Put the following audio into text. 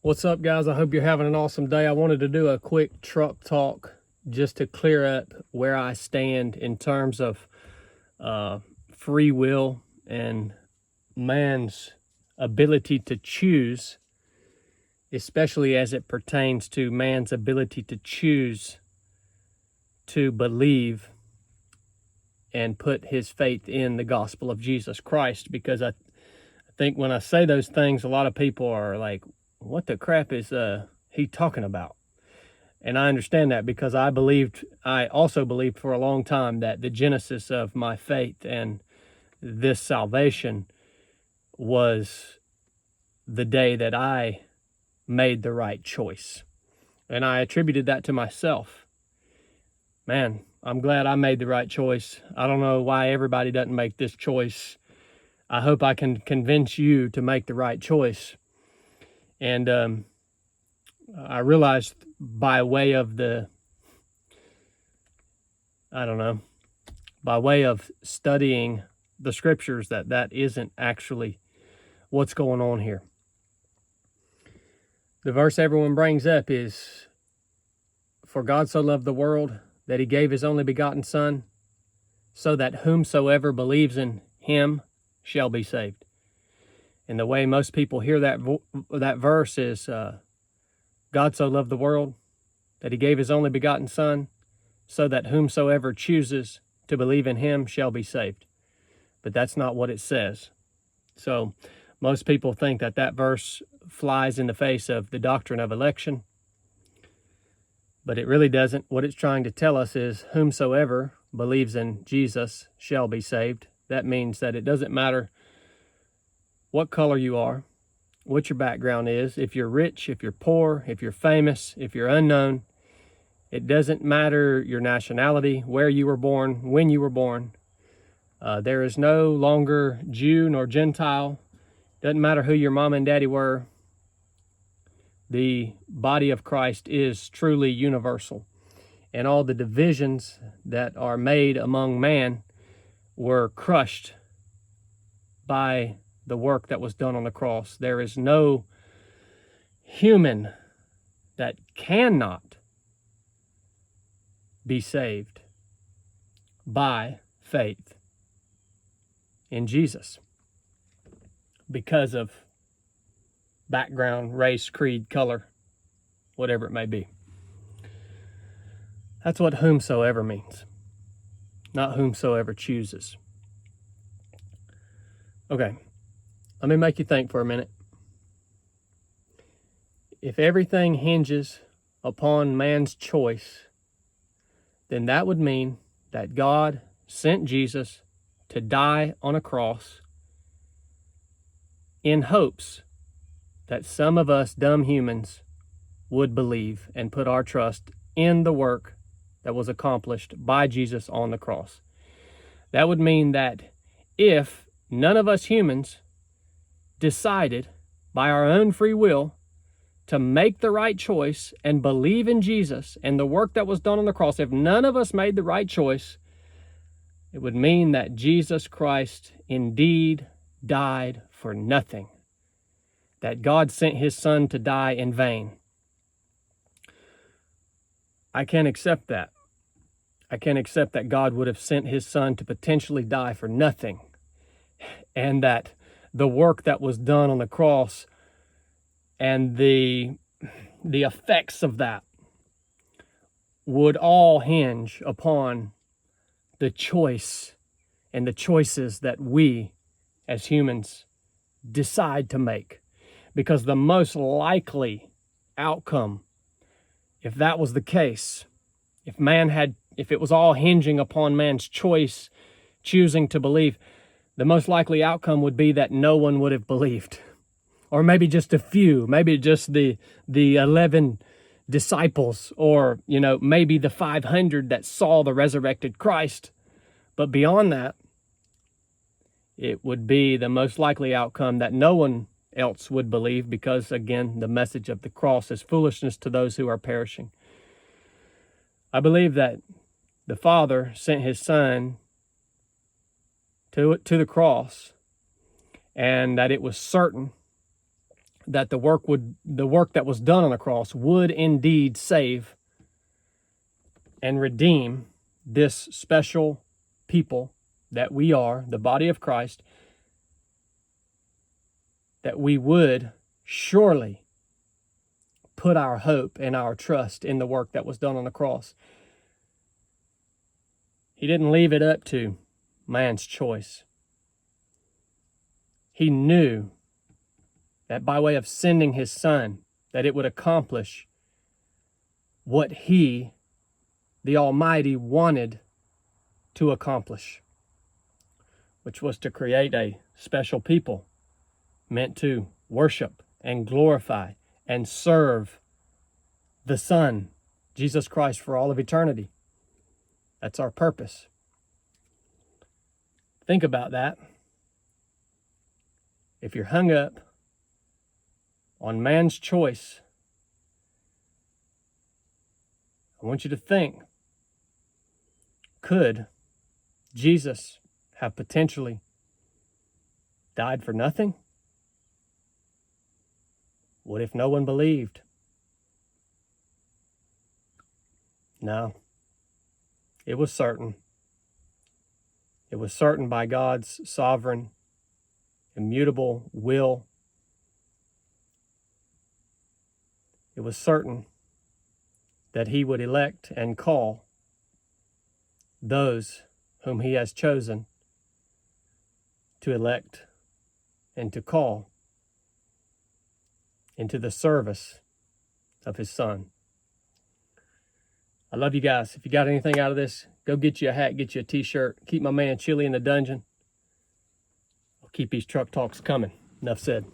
What's up, guys? I hope you're having an awesome day. I wanted to do a quick truck talk just to clear up where I stand in terms of free will and man's ability to choose, especially as it pertains to man's ability to choose to believe and put his faith in the gospel of Jesus Christ. Because I think when I say those things, a lot of people are like, what the crap is he talking about? And I understand that because I also believed for a long time that the genesis of my faith and this salvation was the day that I made the right choice. And I attributed that to myself. Man, I'm glad I made the right choice. I don't know why everybody doesn't make this choice. I hope I can convince you to make the right choice. And I realized by way of by way of studying the scriptures that isn't actually what's going on here. The verse everyone brings up is, "For God so loved the world that he gave his only begotten Son, so that whomsoever believes in him shall be saved." And the way most people hear that verse is, God so loved the world that he gave his only begotten Son, so that whomsoever chooses to believe in him shall be saved. But that's not what it says. So most people think that verse flies in the face of the doctrine of election, but it really doesn't. What it's trying to tell us is whomsoever believes in Jesus shall be saved. That means that it doesn't matter what color you are, what your background is, if you're rich, if you're poor, if you're famous, if you're unknown. It doesn't matter your nationality, where you were born, when you were born. There is no longer Jew nor Gentile. Doesn't matter who your mom and daddy were. The body of Christ is truly universal. And all the divisions that are made among man were crushed by the work that was done on the cross. There is no human that cannot be saved by faith in Jesus because of background, race, creed, color, whatever it may be. That's what whomsoever means, not whomsoever chooses. Okay. Let me make you think for a minute. If everything hinges upon man's choice, then that would mean that God sent Jesus to die on a cross in hopes that some of us dumb humans would believe and put our trust in the work that was accomplished by Jesus on the cross. That would mean that if none of us humans decided by our own free will to make the right choice and believe in Jesus and the work that was done on the cross, if none of us made the right choice, it would mean that Jesus Christ indeed died for nothing, that God sent his Son to die in vain. I can't accept that. I can't accept that God would have sent his Son to potentially die for nothing, and that the work that was done on the cross and the effects of that would all hinge upon the choice and the choices that we as humans decide to make. Because the most likely outcome, if that was the case, if it was all hinging upon man's choice, choosing to believe, the most likely outcome would be that no one would have believed. Or maybe just a few, maybe just the 11 disciples, or, maybe the 500 that saw the resurrected Christ. But beyond that, it would be the most likely outcome that no one else would believe, because, again, the message of the cross is foolishness to those who are perishing. I believe that the Father sent his Son to the cross, and that it was certain that the work that was done on the cross would indeed save and redeem this special people that we are, the body of Christ, that we would surely put our hope and our trust in the work that was done on the cross. He didn't leave it up to man's choice. He knew that by way of sending his son, that it would accomplish what he, the Almighty, wanted to accomplish, which was to create a special people meant to worship and glorify and serve the Son, Jesus Christ, for all of eternity. That's our purpose. Think about that. If you're hung up on man's choice, I want you to think, could Jesus have potentially died for nothing? What if no one believed? No. It was certain. It was certain by God's sovereign, immutable will. It was certain that he would elect and call those whom he has chosen to elect and to call into the service of his Son. I love you guys. If you got anything out of this, go get you a hat, get you a t-shirt. Keep my man Chili in the dungeon. I'll keep these truck talks coming. Enough said.